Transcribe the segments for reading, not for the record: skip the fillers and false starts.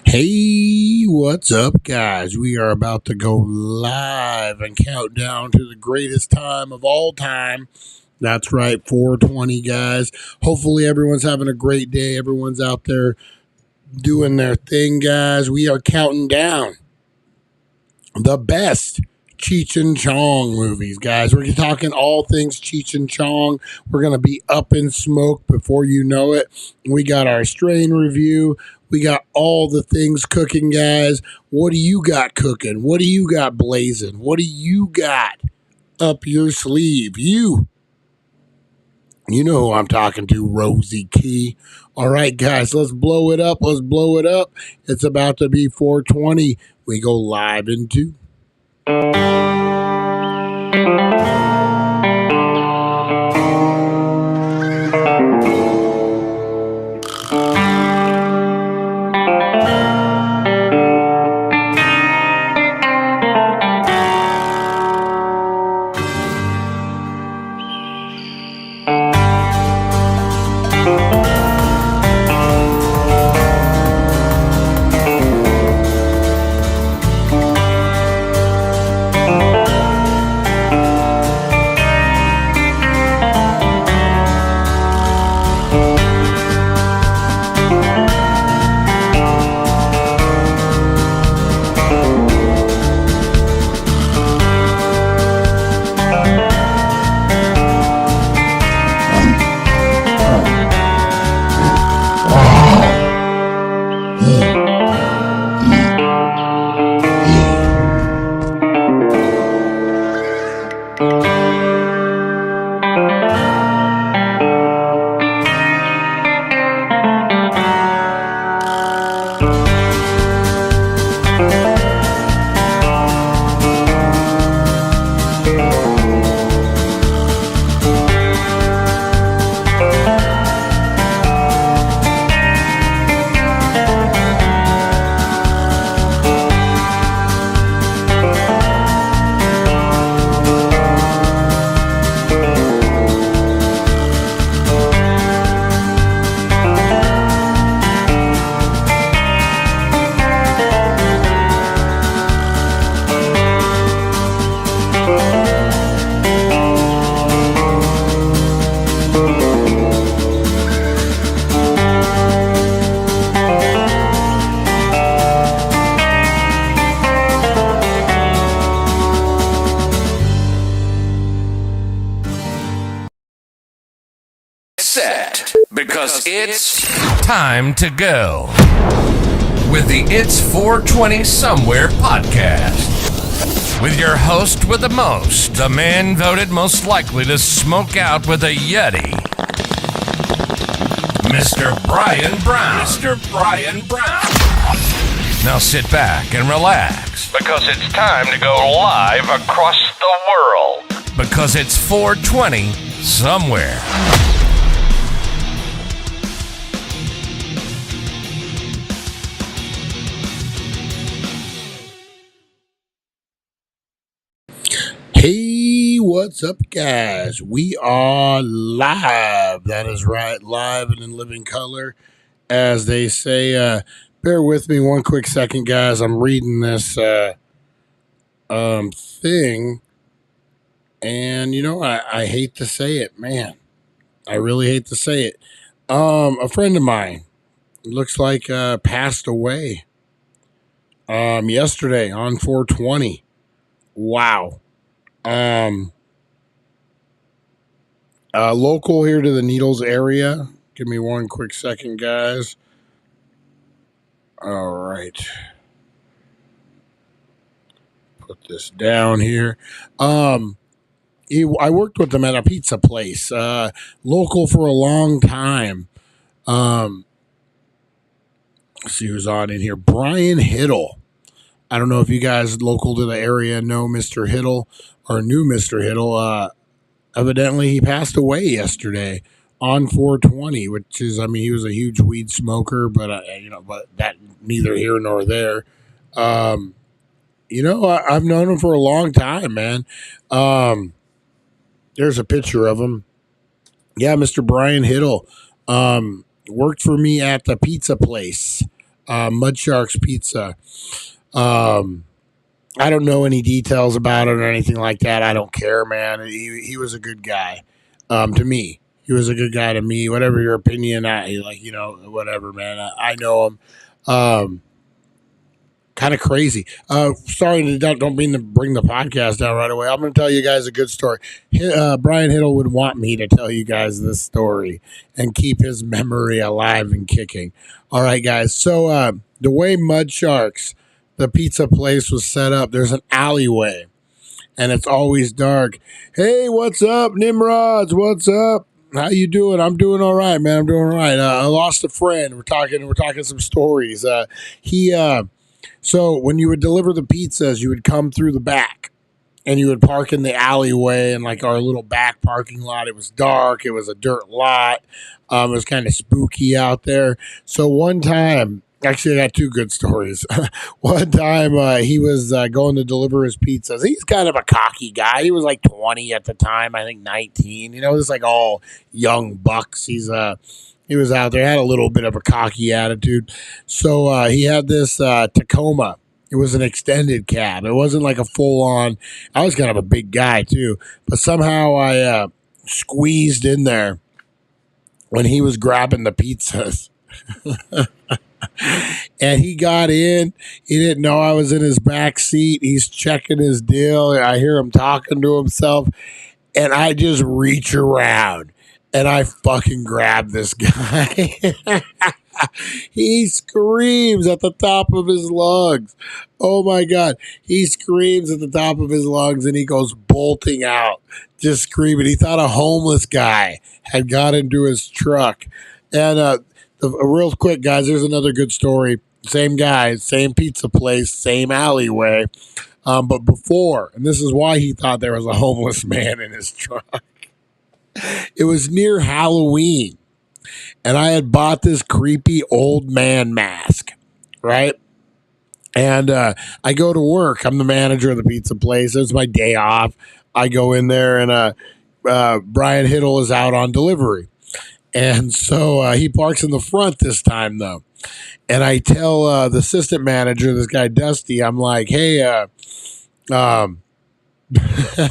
Hey, what's up, guys? We are about to go live and count down to the greatest time of all time. That's right, 420, guys. Hopefully, everyone's having a great day. Everyone's out there doing their thing, guys. We are counting down the best Cheech and Chong movies, guys. We're talking all things Cheech and Chong. We're going to be up in smoke before you know it. We got our strain review. We got all the things cooking, guys. What do you got cooking? What do you got blazing? What do you got up your sleeve? You know who I'm talking to, Rosie Key. All right, guys, let's blow it up. Let's blow it up. It's about to be 420. We go live in 2. Because it's time to go with the It's 420 Somewhere podcast. With your host with the most, the man voted most likely to smoke out with a Yeti, Mr. Brian Brown. Now sit back and relax, because it's time to go live across the world. Because it's 420 Somewhere. Hey, what's up, guys? We are live. That is right, live and in living color, as they say. Bear with me one quick second, guys. I'm reading this thing, and I hate to say it, man. I really hate to say it. A friend of mine looks like passed away yesterday on 420. Wow. Local here to the Needles area. Give me one quick second, guys. All right. Put this down here. I worked with him at a pizza place. Local for a long time. Let's see who's on in here. Brian Hiddle. I don't know if you guys local to the area know Mr. Hiddle or knew Mr. Hiddle. Evidently, he passed away yesterday on 420, which is, he was a huge weed smoker, but but that neither here nor there. I've known him for a long time, man. There's a picture of him. Yeah, Mr. Brian Hiddle worked for me at the pizza place. Mud Shark's Pizza. I don't know any details about it or anything like that. I don't care, man. He was a good guy to me. He was a good guy to me. Whatever your opinion, whatever, man. I know him. Um, Kind of crazy. Sorry, don't mean to bring the podcast down right away. I'm going to tell you guys a good story. Brian Hiddle would want me to tell you guys this story and keep his memory alive and kicking. All right, guys. So the way Mud Sharks, the pizza place, was set up, there's an alleyway, and it's always dark. Hey, what's up, Nimrods? What's up? How you doing? I'm doing all right, man. I'm doing all right. I lost a friend. We're talking some stories. He So when you would deliver the pizzas, you would come through the back and you would park in the alleyway and like our little back parking lot. It was dark. It was a dirt lot. It was kind of spooky out there. So one time, actually, I got two good stories. One time he was going to deliver his pizzas. He's kind of a cocky guy. He was like 20 at the time, I think 19. It's like all young bucks. He was out there, had a little bit of a cocky attitude. So he had this Tacoma. It was an extended cab. It wasn't like a full on. I was kind of a big guy too, but somehow I squeezed in there when he was grabbing the pizzas. And he got in. He didn't know I was in his back seat. He's checking his deal. I hear him talking to himself, and I just reach around and I fucking grab this guy. He screams at the top of his lungs. Oh my God. He screams at the top of his lungs and he goes bolting out, just screaming. He thought a homeless guy had got into his truck. And real quick, guys, there's another good story. Same guy, same pizza place, same alleyway. But before, and this is why he thought there was a homeless man in his truck. It was near Halloween, and I had bought this creepy old man mask, right? And I go to work. I'm the manager of the pizza place. It's my day off. I go in there, and Brian Hiddle is out on delivery. And so he parks in the front this time, though. And I tell the assistant manager, this guy Dusty, I'm like, hey,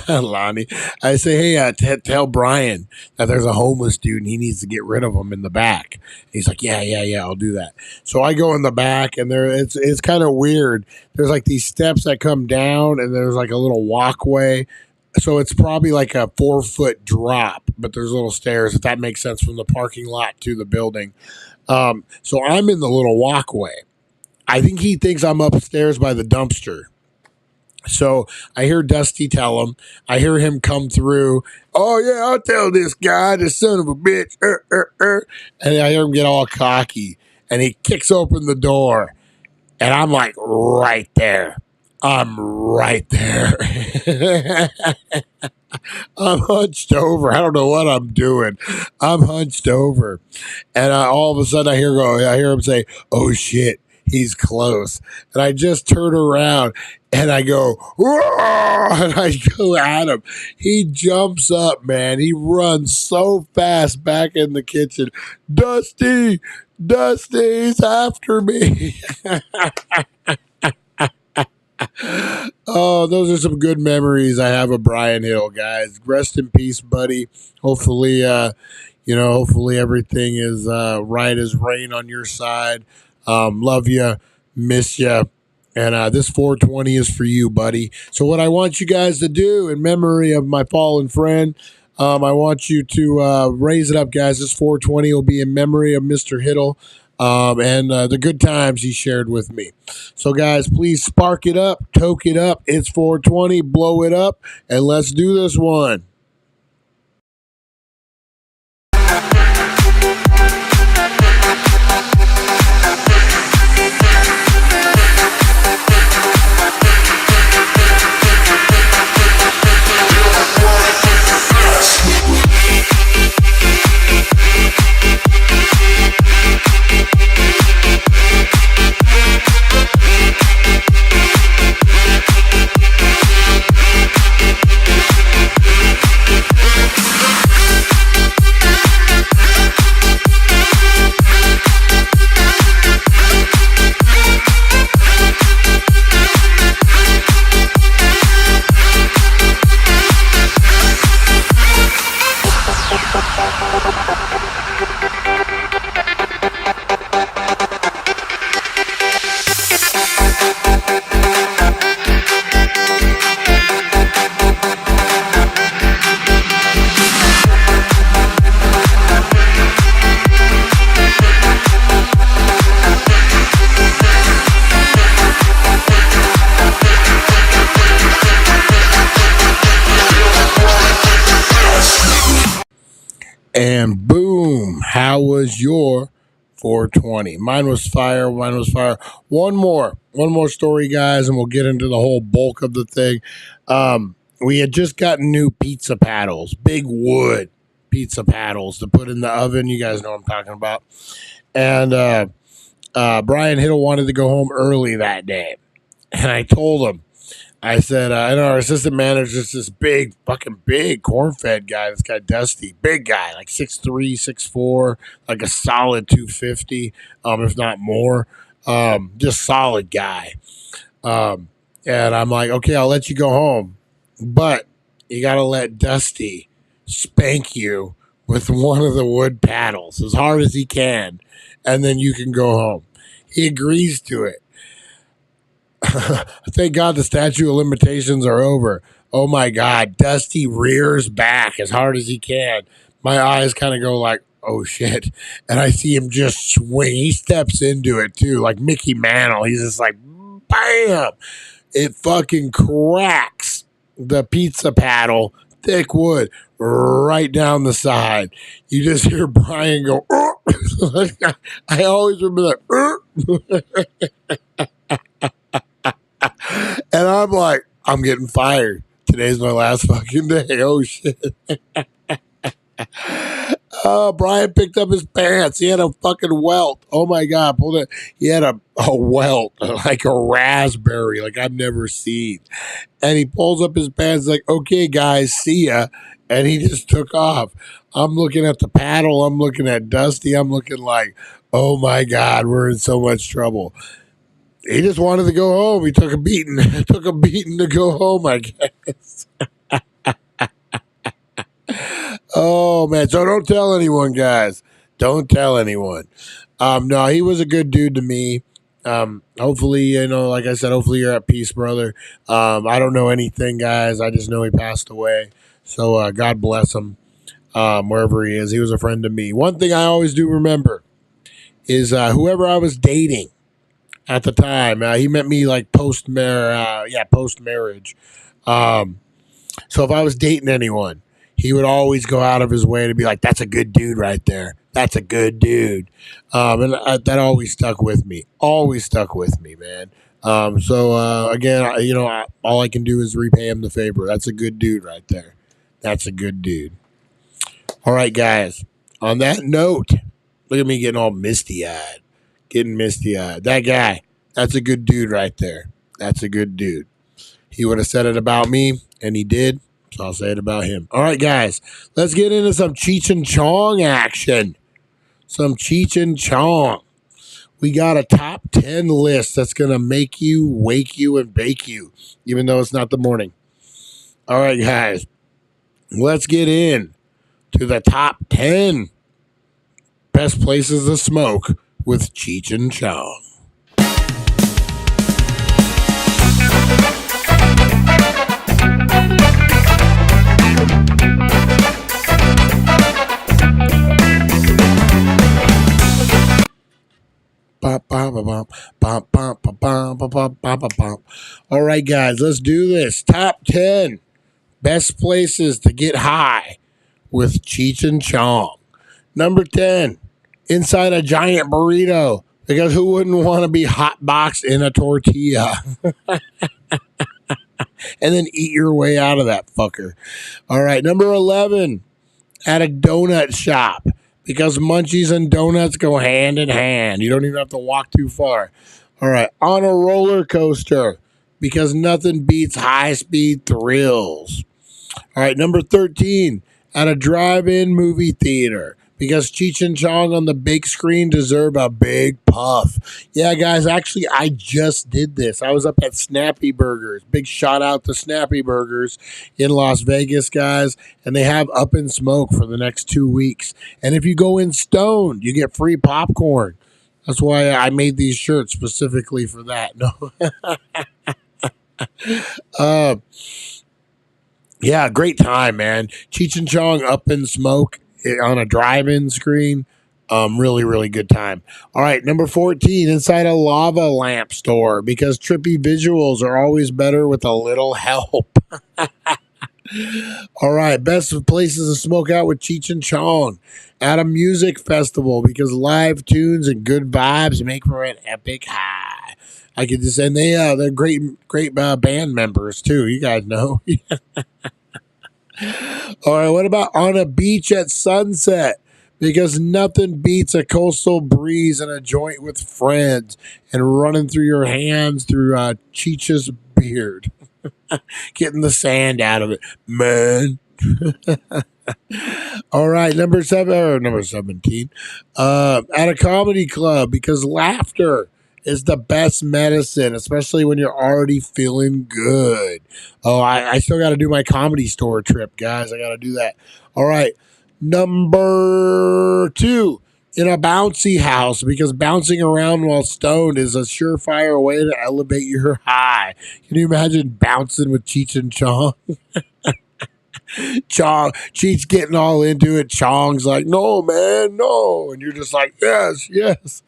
Lonnie, I say, hey, tell Brian that there's a homeless dude and he needs to get rid of him in the back. He's like, yeah, I'll do that. So I go in the back, and it's kind of weird. There's like these steps that come down, and there's like a little walkway. So it's probably like a 4-foot drop, but there's little stairs, if that makes sense, from the parking lot to the building. So I'm in the little walkway. I think he thinks I'm upstairs by the dumpster. So I hear Dusty tell him. I hear him come through. Oh, yeah, I'll tell this guy, this son of a bitch. And I hear him get all cocky. And he kicks open the door. And I'm like, right there. I'm right there. I'm hunched over. I don't know what I'm doing. I'm hunched over. And all of a sudden I hear him say, oh, shit. He's close. And I just turn around and I go, whoa! And I go at him. He jumps up, man. He runs so fast back in the kitchen. Dusty's after me. Oh, those are some good memories I have of Brian Hill, guys. Rest in peace, buddy. Hopefully, hopefully everything is right as rain on your side. Love you, miss you, and this 420 is for you, buddy. So what I want you guys to do in memory of my fallen friend, I want you to raise it up, guys. This 420 will be in memory of Mr. Hiddle and the good times he shared with me. So, guys, please spark it up, toke it up. It's 420, blow it up, and let's do this one. And boom, how was your 420? Mine was fire. Mine was fire. One more story, guys, and we'll get into the whole bulk of the thing. We had just gotten new pizza paddles, big wood pizza paddles to put in the oven. You guys know what I'm talking about. And Brian Hiddle wanted to go home early that day. And I told him, I said, I know our assistant manager is this big, fucking big corn-fed guy. This guy, Dusty, big guy, like 6'3", 6'4", like a solid 250, if not more. Just solid guy. And I'm like, okay, I'll let you go home, but you got to let Dusty spank you with one of the wood paddles as hard as he can, and then you can go home. He agrees to it. Thank God the statute of limitations are over. Oh my God. Dusty rears back as hard as he can. My eyes kind of go like, oh shit. And I see him just swing. He steps into it too, like Mickey Mantle. He's just like, bam. It fucking cracks the pizza paddle, thick wood, right down the side. You just hear Brian go, I always remember that. And I'm like, I'm getting fired. Today's my last fucking day. Oh shit. Oh, Brian picked up his pants. He had a fucking welt. Oh my God. Pulled it. He had a welt, like a raspberry, like I've never seen. And he pulls up his pants like, okay, guys, see ya. And he just took off. I'm looking at the paddle. I'm looking at Dusty. I'm looking like, oh my God, we're in so much trouble. He just wanted to go home. He took a beating. Took a beating to go home, I guess. Oh man! So don't tell anyone, guys. Don't tell anyone. No, he was a good dude to me. Hopefully, like I said, hopefully you're at peace, brother. I don't know anything, guys. I just know he passed away. So God bless him, wherever he is. He was a friend to me. One thing I always do remember is whoever I was dating at the time. He met me like post marriage. So if I was dating anyone, he would always go out of his way to be like, "That's a good dude right there. That's a good dude," and that always stuck with me. Always stuck with me, man. So again, all I can do is repay him the favor. That's a good dude right there. That's a good dude. All right, guys. On that note, look at me getting all misty-eyed. That guy, that's a good dude right there. That's a good dude. He would have said it about me, and he did, so I'll say it about him. All right, guys, let's get into some Cheech and Chong action. Some Cheech and Chong. We got a top 10 list that's going to make you, wake you, and bake you, even though it's not the morning. All right, guys, let's get in to the top 10 best places to smoke with Cheech and Chong. All right, guys, let's do this. Top 10 best places to get high with Cheech and Chong. Number 10, inside a giant burrito, because who wouldn't want to be hotboxed in a tortilla and then eat your way out of that fucker? All right, number 11, at a donut shop, because munchies and donuts go hand in hand. You don't even have to walk too far. All right, on a roller coaster, because nothing beats high-speed thrills. All right, number 13, at a drive-in movie theater, because Cheech and Chong on the big screen deserve a big puff. Yeah, guys, actually, I just did this. I was up at Snappy Burgers. Big shout out to Snappy Burgers in Las Vegas, guys. And they have Up in Smoke for the next 2 weeks. And if you go in stoned, you get free popcorn. That's why I made these shirts specifically for that. No. Yeah, great time, man. Cheech and Chong Up in Smoke on a drive-in screen. Really, really good time. All right, number 14, inside a lava lamp store, because trippy visuals are always better with a little help. All right, best places to smoke out with Cheech and Chong at a music festival because live tunes and good vibes make for an epic high. I could just and they're great band members too. You guys know. All right, what about on a beach at sunset? Because nothing beats a coastal breeze and a joint with friends and running through your hands through Cheech's beard, getting the sand out of it, man. All right, number 17. At a comedy club because laughter is the best medicine, especially when you're already feeling good. Oh, I still got to do my comedy store trip, guys. I got to do that. All right, number 2. In a bouncy house because bouncing around while stoned is a surefire way to elevate your high. Can you imagine bouncing with Cheech and Chong? Chong, Cheech getting all into it. Chong's like, no, man, no. And you're just like, yes, yes.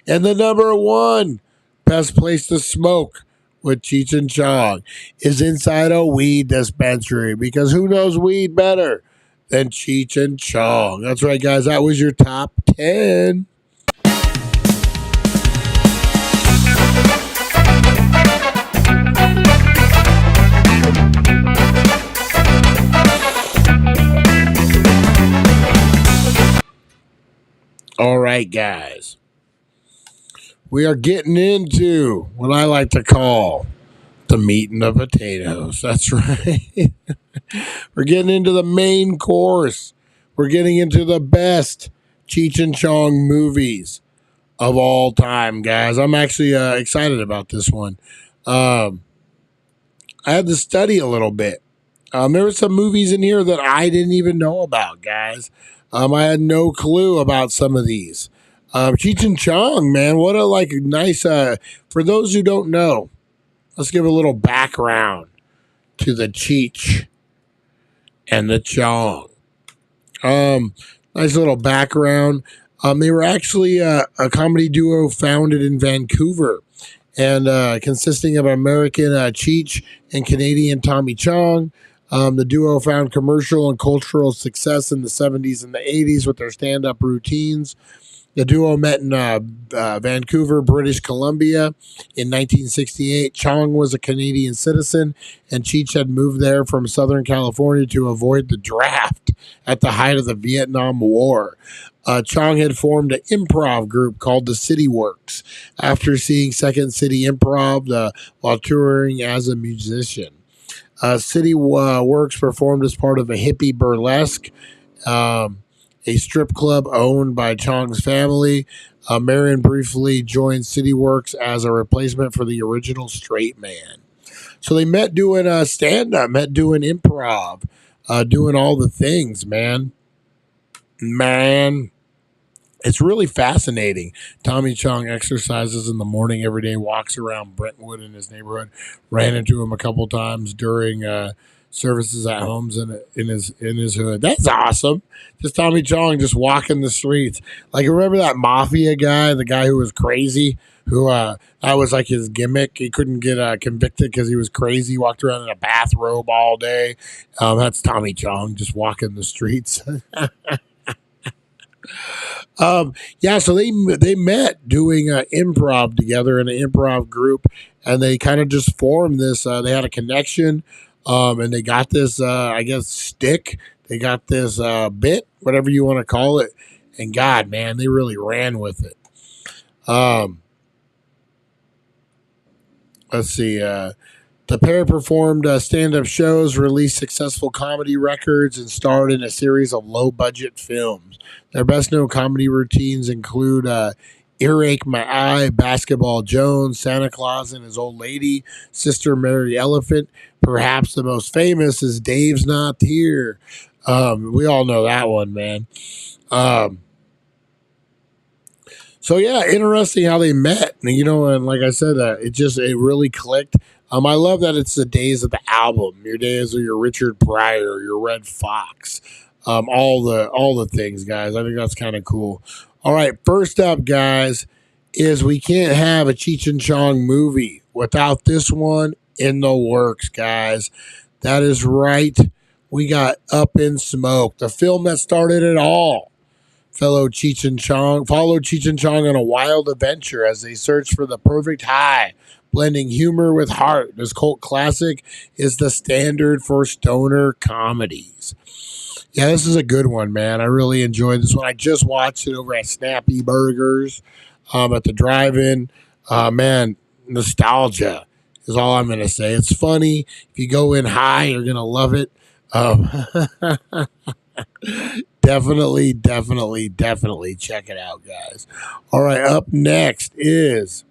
And the number 1 best place to smoke with Cheech and Chong is inside a weed dispensary because who knows weed better than Cheech and Chong? That's right, guys. That was your top 10. All right, guys. We are getting into what I like to call the meat and the potatoes. That's right. We're getting into the main course. We're getting into the best Cheech and Chong movies of all time, guys. I'm actually excited about this one. Um, I had to study a little bit. There were some movies in here that I didn't even know about, guys. I had no clue about some of these. Cheech and Chong, man, what a like nice. For those who don't know, let's give a little background to the Cheech and the Chong. Um, Nice little background. They were actually a comedy duo founded in Vancouver and consisting of American Cheech and Canadian Tommy Chong. The duo found commercial and cultural success in the 70s and the 80s with their stand up routines. The duo met in Vancouver, British Columbia in 1968. Chong was a Canadian citizen, and Cheech had moved there from Southern California to avoid the draft at the height of the Vietnam War. Chong had formed an improv group called the City Works after seeing Second City Improv while touring as a musician. City Works performed as part of a hippie burlesque. Um, a strip club owned by Chong's family. Marion briefly joined City Works as a replacement for the original straight man. So they met doing stand up, met doing improv, doing all the things, man. Man, it's really fascinating. Tommy Chong exercises in the morning every day, walks around Brentwood in his neighborhood. Ran into him a couple times during services at homes in his hood. That's awesome. Just Tommy Chong just walking the streets. Like remember that mafia guy, the guy who was crazy, who that was like his gimmick. He couldn't get convicted because he was crazy. Walked around in a bathrobe all day. That's Tommy Chong just walking the streets. Yeah, so they met doing improv together in an improv group, and they kind of just formed this. They had a connection, and they got this, I guess, stick. They got this bit, whatever you want to call it, and God, man, they really ran with it. Um, let's see. The pair performed stand-up shows, released successful comedy records, and starred in a series of low-budget films. Their best-known comedy routines include Earache My Eye, Basketball Jones, Santa Claus and His Old Lady, Sister Mary Elephant. Perhaps the most famous is Dave's Not Here. We all know that one, man. Um, so yeah, interesting how they met. And like I said, it really clicked. I love that it's the days of the album. Your days of your Richard Pryor, your Red Fox, all the things, guys. I think that's kind of cool. All right, first up, guys, is we can't have a Cheech and Chong movie without this one in the works, guys. That is right. We got Up in Smoke, the film that started it all. Followed Cheech and Chong on a wild adventure as they search for the perfect high, blending humor with heart. This cult classic is the standard for stoner comedies. Yeah, this is a good one, man. I really enjoyed this one. I just watched it over at Snappy Burgers at the drive-in. Man, nostalgia is all I'm going to say. It's funny. If you go in high, you're going to love it. Um, definitely check it out, guys. All right, up next is,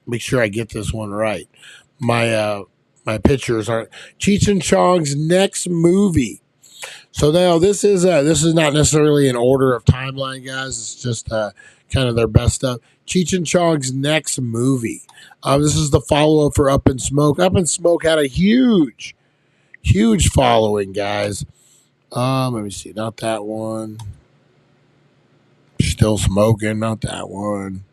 make sure I get this one right. My pictures are Cheech and Chong's next movie. So now this is not necessarily an order of timeline, guys. It's just kind of their best stuff. Cheech and Chong's next movie. This is the follow up for Up in Smoke. Up in Smoke had a huge following, guys. Let me see. Not that one. Still Smoking. Not that one.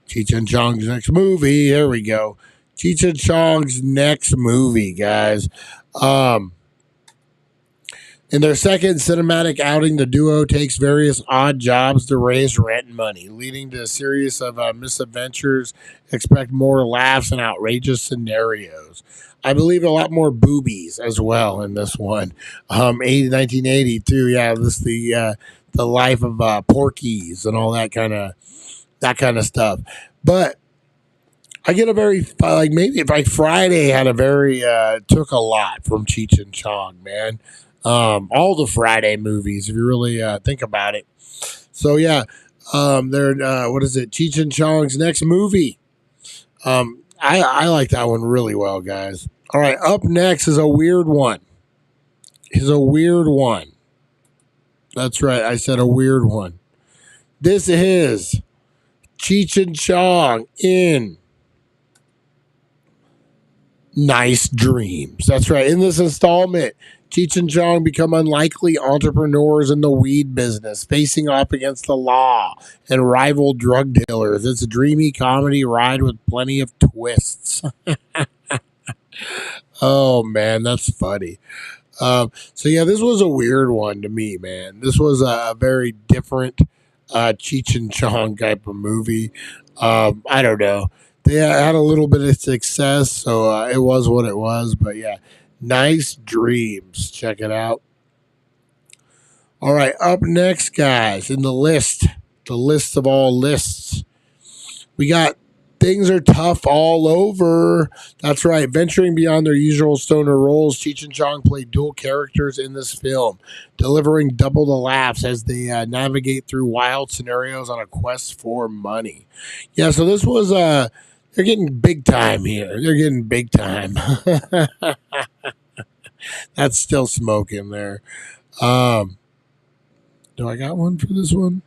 Cheech and Chong's next movie. There we go. Cheech and Chong's next movie, guys. In their second cinematic outing, the duo takes various odd jobs to raise rent money, leading to a series of misadventures. Expect more laughs and outrageous scenarios. I believe a lot more boobies as well in this one. 1982, yeah, this the life of Porky's and all that kind of stuff. But I get a very like maybe if like Friday had a very took a lot from Cheech and Chong, man. All the Friday movies, if you really think about it. So yeah, they're what is it? Cheech and Chong's next movie. I like that one really well, guys. All right, up next is a weird one. That's right, I said a weird one. This is Cheech and Chong in Nice Dreams. That's right. In this installment, Cheech and Chong become unlikely entrepreneurs in the weed business, facing off against the law and rival drug dealers. It's a dreamy comedy ride with plenty of twists. Oh, man, that's funny. So, yeah, this was a weird one to me, man. This was a very different Cheech and Chong type of movie. I don't know. They had a little bit of success, so it was what it was. But, yeah. Nice Dreams. Check it out. All right, up next, guys, in the list of all lists, we got Things Are Tough All Over. That's right. Venturing beyond their usual stoner roles, Cheech and Chong play dual characters in this film, delivering double the laughs as they navigate through wild scenarios on a quest for money. Yeah, so this was they're getting big time here. They're getting big time. That's still Smoking there. Do I got one for this one?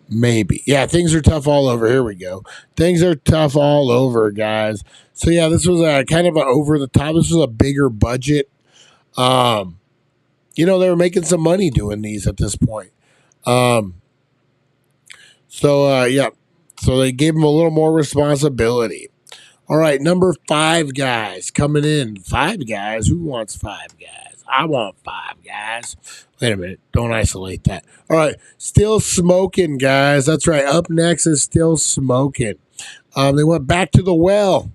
Maybe. Yeah, Things Are Tough All Over. Here we go. Things Are Tough All Over, guys. So, yeah, this was a kind of a over the top. This was a bigger budget. They were making some money doing these at this point. Yeah. So they gave them a little more responsibility. All right, number 5 guys coming in. 5 guys? Who wants 5 guys? I want 5 guys. Wait a minute. Don't isolate that. All right, Still Smoking, guys. That's right. Up next is Still Smoking. They went back to the well.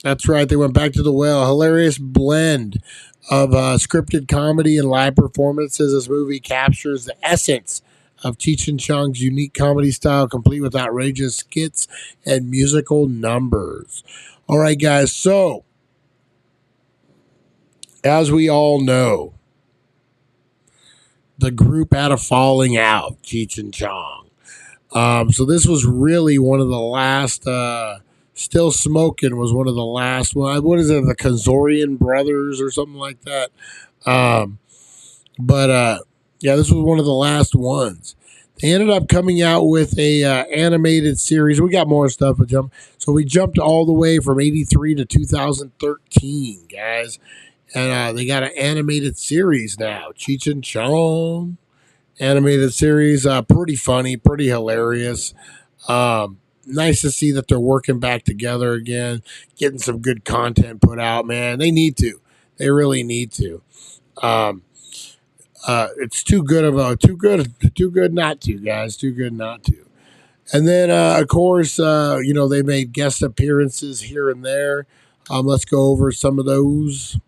That's right. They went back to the well. Hilarious blend of scripted comedy and live performances. This movie captures the essence of Cheech and Chong's unique comedy style, complete with outrageous skits and musical numbers. All right, guys. So, as we all know, the group had a falling out, Cheech and Chong. So this was really one of the last. Still Smoking was one of the last. What is it? The Kazorian brothers or something like that. Yeah, this was one of the last ones. They ended up coming out with a animated series. We got more stuff to jump. So we jumped all the way from 83 to 2013, guys. And they got an animated series now. Cheech and Chong animated series. Pretty funny, pretty hilarious. nice to see that they're working back together again, getting some good content put out, man. They need to. They really need to. Um, it's too good not to, guys. Too good not to. And then, of course, they made guest appearances here and there. Let's go over some of those.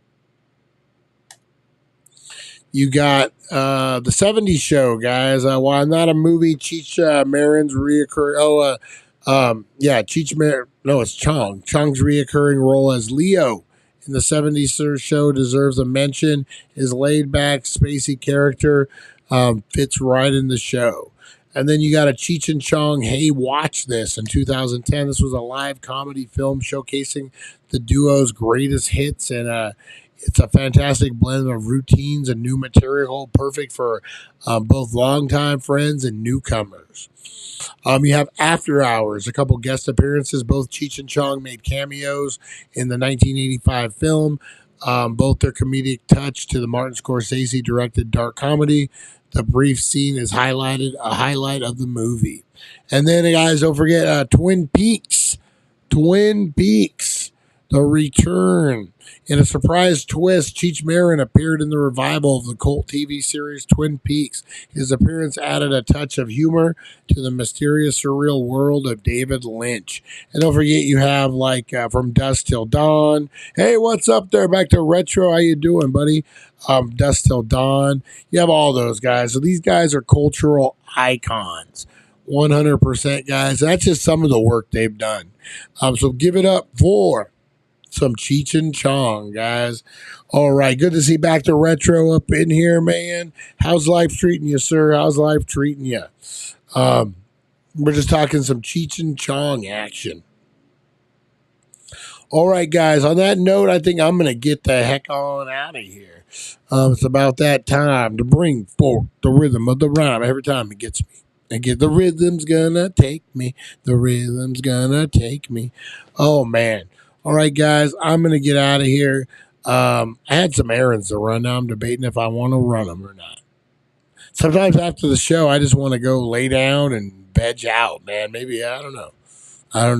You got the '70s show, guys. Why not a movie? Cheech Marin's reoccurring. Cheech Marin. No, it's Chong. Chong's reoccurring role as Leo in the '70s show deserves a mention. His laid-back, spacey character fits right in the show. And then you got a Cheech and Chong, Hey, Watch This in 2010. This was a live comedy film showcasing the duo's greatest hits, and it's a fantastic blend of routines and new material, perfect for both longtime friends and newcomers. You have After Hours, a couple guest appearances. Both Cheech and Chong made cameos in the 1985 film. Both their comedic touch to the Martin Scorsese directed dark comedy. The brief scene is a highlight of the movie. And then, guys, don't forget Twin Peaks. Twin Peaks, The Return. In a surprise twist, Cheech Marin appeared in the revival of the cult TV series Twin Peaks. His appearance added a touch of humor to the mysterious, surreal world of David Lynch. And don't forget, you have From Dusk Till Dawn. Hey, what's up there? Back to retro. How you doing, buddy? Dusk Till Dawn. You have all those guys. So these guys are cultural icons. 100%, guys. That's just some of the work they've done. So give it up for some Cheech and Chong, guys. All right, good to see Back to Retro up in here, man. How's life treating you, sir? How's life treating you? We're just talking some Cheech and Chong action. All right, guys, on that note, I think I'm going to get the heck on out of here. It's about that time to bring forth the rhythm of the rhyme every time it gets me. And get the rhythm's gonna take me. The rhythm's gonna take me. Oh, man. All right, guys, I'm going to get out of here. I had some errands to run. Now I'm debating if I want to run them or not. Sometimes after the show, I just want to go lay down and veg out, man. Maybe, I don't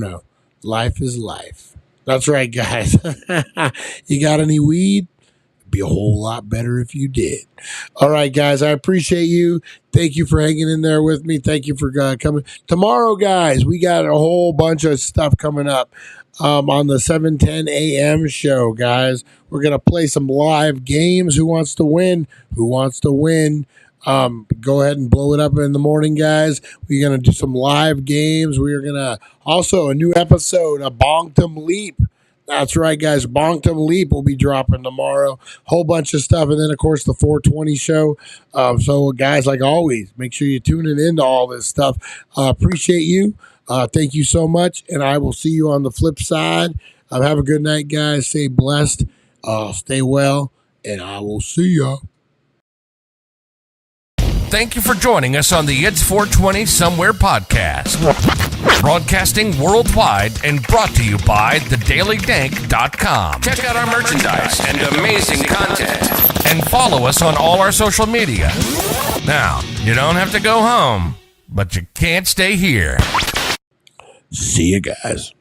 know. Life is life. That's right, guys. You got any weed? It'd be a whole lot better if you did. All right, guys, I appreciate you. Thank you for hanging in there with me. Thank you for coming. Tomorrow, guys, we got a whole bunch of stuff coming up. On the 7:10 a.m. show, guys. We're going to play some live games. Who wants to win? Who wants to win? Go ahead and blow it up in the morning, guys. We're going to do some live games. We are going to also a new episode of Bonk'em Leap. That's right, guys. Bonk'em Leap will be dropping tomorrow. Whole bunch of stuff. And then, of course, the 420 show. So, guys, like always, make sure you're tuning into all this stuff. Appreciate you. Thank you so much, and I will see you on the flip side. Have a good night, guys. Stay blessed. Stay well, and I will see ya. Thank you for joining us on the It's 420 Somewhere podcast. Broadcasting worldwide and brought to you by thedailydank.com. Check out our merchandise and amazing content. And follow us on all our social media. Now, you don't have to go home, but you can't stay here. See you guys.